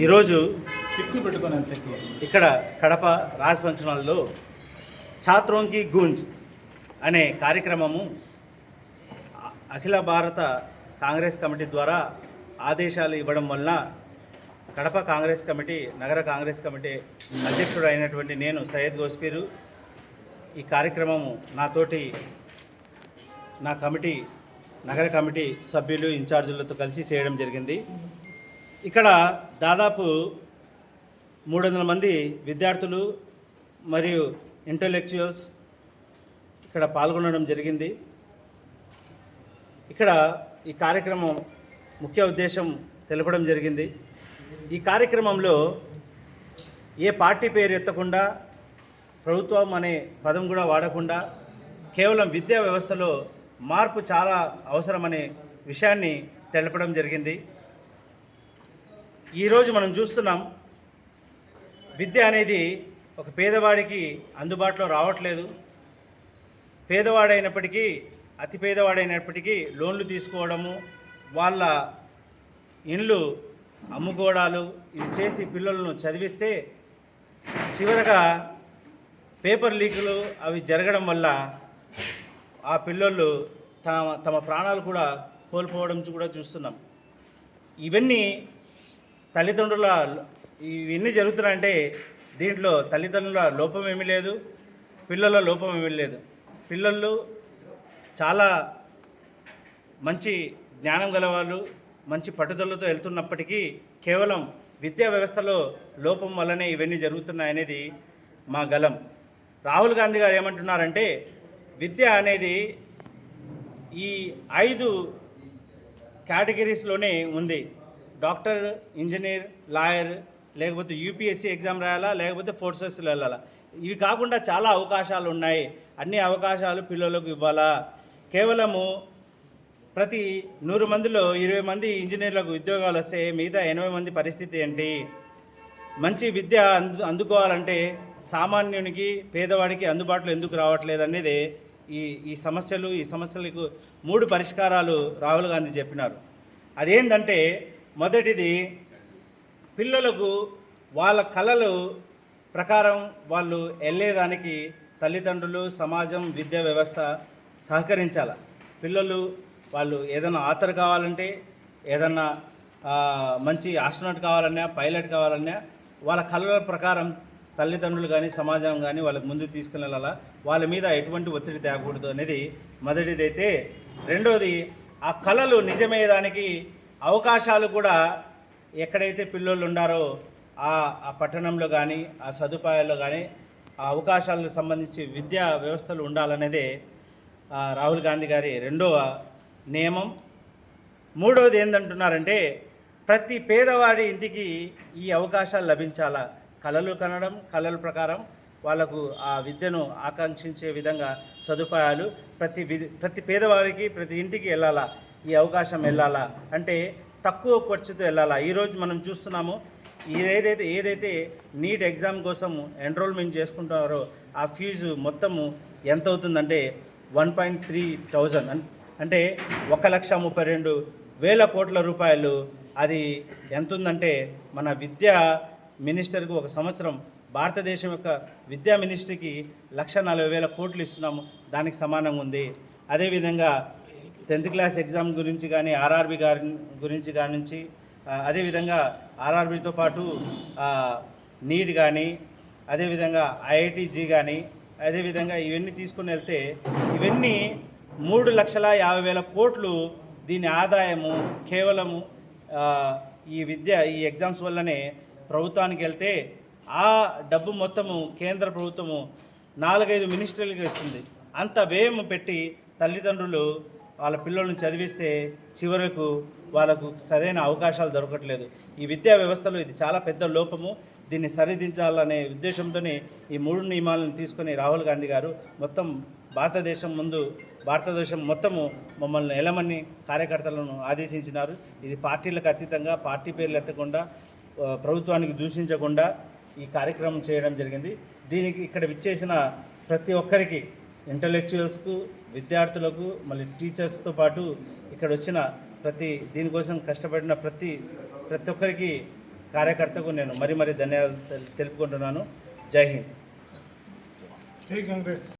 ఈరోజు ఇక్కడ కడప రాజ్ ఫంక్షన్ హాల్లో ఛాత్రోంకి గూంజ్ అనే కార్యక్రమము అఖిల భారత కాంగ్రెస్ కమిటీ ద్వారా ఆదేశాలు ఇవ్వడం వలన కడప కాంగ్రెస్ కమిటీ నగర కాంగ్రెస్ కమిటీ అధ్యక్షుడు అయినటువంటి నేను సయ్యద్ గోస్పీరు ఈ కార్యక్రమము నాతోటి నా కమిటీ నగర కమిటీ సభ్యులు ఇన్ఛార్జీలతో కలిసి చేయడం జరిగింది. ఇక్కడ దాదాపు 300 మంది విద్యార్థులు మరియు ఇంటలెక్చువల్స్ ఇక్కడ పాల్గొనడం జరిగింది. ఇక్కడ ఈ కార్యక్రమం ముఖ్య ఉద్దేశం తెలపడం జరిగింది. ఈ కార్యక్రమంలో ఏ పార్టీ పేరు ఎత్తకుండా, ప్రభుత్వం అనే పదం కూడా వాడకుండా కేవలం విద్యా వ్యవస్థలో మార్పు చాలా అవసరమనే విషయాన్ని తెలపడం జరిగింది. ఈరోజు మనం చూస్తున్నాం, విద్య అనేది ఒక పేదవాడికి అందుబాటులో రావట్లేదు. పేదవాడైనప్పటికీ అతి పేదవాడైనప్పటికీ లోన్లు తీసుకోవడము, వాళ్ళ ఇండ్లు అమ్ముకోవడాలు ఇవి చేసి పిల్లలను చదివిస్తే చివరగా పేపర్ లీకులు అవి జరగడం వల్ల ఆ పిల్లలు తమ ప్రాణాలు కూడా కోల్పోవడం కూడా చూస్తున్నాం. ఇవన్నీ జరుగుతున్నాయంటే దీంట్లో తల్లిదండ్రుల లోపం ఏమీ లేదు, పిల్లల లోపం ఏమీ లేదు. పిల్లలు చాలా మంచి జ్ఞానం గలవాళ్ళు, మంచి పట్టుదలతో వెళ్తున్నప్పటికీ కేవలం విద్యా వ్యవస్థలో లోపం వల్లనే ఇవన్నీ జరుగుతున్నాయనేది మా గలం. రాహుల్ గాంధీ గారు ఏమంటున్నారంటే, విద్య అనేది ఈ 5 కేటగిరీస్లోనే ఉంది. డాక్టర్, ఇంజనీర్, లాయర్, లేకపోతే యూపీఎస్సీ ఎగ్జామ్ రాయాలా, లేకపోతే ఫోర్సెస్లో వెళ్ళాలా. ఇవి కాకుండా చాలా అవకాశాలు ఉన్నాయి. అన్ని అవకాశాలు పిల్లలకు ఇవ్వాలా. కేవలము ప్రతి 100 మందిలో 20 మంది ఇంజనీర్లకు ఉద్యోగాలు వస్తే మిగతా 80 మంది పరిస్థితి ఏంటి? మంచి విద్య అందుకోవాలంటే సామాన్యునికి, పేదవాడికి అందుబాటులో ఎందుకు రావట్లేదు అనేది ఈ సమస్యలకు 3 పరిష్కారాలు రాహుల్ గాంధీ చెప్పినారు. అదేంటంటే, మొదటిది, పిల్లలకు వాళ్ళ కళలు ప్రకారం వాళ్ళు వెళ్ళేదానికి తల్లిదండ్రులు, సమాజం, విద్యా వ్యవస్థ సహకరించాల. పిల్లలు వాళ్ళు ఏదైనా ఆథర్ కావాలంటే, ఏదన్నా మంచి ఆస్ట్రోనాట్ కావాలన్నా, పైలట్ కావాలన్నా వాళ్ళ కళల ప్రకారం తల్లిదండ్రులు కానీ సమాజం కానీ వాళ్ళకి ముందుకు తీసుకుని వెళ్ళాలా. వాళ్ళ మీద ఎటువంటి ఒత్తిడి తేకూడదు అనేది మొదటిదైతే. రెండోది, ఆ కళలు నిజమయ్యేదానికి అవకాశాలు కూడా ఎక్కడైతే పిల్లలు ఉండారో ఆ పట్టణంలో కానీ, ఆ సదుపాయాల్లో కానీ ఆ అవకాశాలకు సంబంధించి విద్యా వ్యవస్థలు ఉండాలనేదే రాహుల్ గాంధీ గారి రెండవ నియమం. మూడవది ఏంటంటున్నారంటే, ప్రతి పేదవాడి ఇంటికి ఈ అవకాశాలు లభించాలా. కళలు కనడం, కళల ప్రకారం వాళ్ళకు ఆ విద్యను ఆకాంక్షించే విధంగా సదుపాయాలు ప్రతి పేదవాడికి, ప్రతి ఇంటికి వెళ్ళాలా. ఈ అవకాశం వెళ్ళాలా అంటే తక్కువ ఖర్చుతో వెళ్ళాలా. ఈరోజు మనం చూస్తున్నాము, ఏదైతే నీట్ ఎగ్జామ్ కోసం ఎన్రోల్మెంట్ చేసుకుంటారో ఆ ఫీజు మొత్తము ఎంత అవుతుందంటే 1,300,000 అంటే 1,32,000 కోట్ల రూపాయలు. అది ఎంత ఉందంటే మన విద్యా మినిస్టర్కి ఒక సంవత్సరం, భారతదేశం యొక్క విద్యా మినిస్ట్రీకి 1,40,000 కోట్లు ఇస్తున్నాము, దానికి సమానంగా ఉంది. అదేవిధంగా 10th క్లాస్ ఎగ్జామ్ గురించి కానీ, ఆర్ఆర్బి గురించి కానీ, అదేవిధంగా ఆర్ఆర్బితో పాటు నీట్ కానీ, అదేవిధంగా ఐఐటీజీ కానీ, అదేవిధంగా ఇవన్నీ తీసుకుని వెళ్తే ఇవన్నీ 3,50,000 కోట్లు దీని ఆదాయము కేవలము ఈ ఎగ్జామ్స్ వల్లనే ప్రభుత్వానికి వెళ్తే, ఆ డబ్బు మొత్తము కేంద్ర ప్రభుత్వము 4-5 మినిస్ట్రీలకు ఇస్తుంది. అంత వ్యయం పెట్టి తల్లిదండ్రులు వాళ్ళ పిల్లల్ని చదివిస్తే చివరకు వాళ్ళకు సరైన అవకాశాలు దొరకట్లేదు. ఈ విద్యా వ్యవస్థలో ఇది చాలా పెద్ద లోపము. దీన్ని సరిదిద్దాలనే ఉద్దేశంతోనే ఈ 3 నియమాలను తీసుకొని రాహుల్ గాంధీ గారు మొత్తం భారతదేశం మొత్తము మమ్మల్ని ఎలమని కార్యకర్తలను ఆదేశించినారు. ఇది పార్టీలకు అతీతంగా, పార్టీ పేర్లు ఎత్తకుండా, ప్రభుత్వానికి దూషించకుండా ఈ కార్యక్రమం చేయడం జరిగింది. దీనికి ఇక్కడ విచ్చేసిన ప్రతి ఒక్కరికి, ఇంటలెక్చువల్స్కు, విద్యార్థులకు, మళ్ళీ టీచర్స్తో పాటు ఇక్కడ వచ్చిన దీనికోసం కష్టపడిన ప్రతి ప్రతి ఒక్కరికి కార్యకర్తకు నేను మరీ ధన్యవాదాలు తెలుపుకుంటున్నాను. జై హింద్. జై కాంగ్రెస్.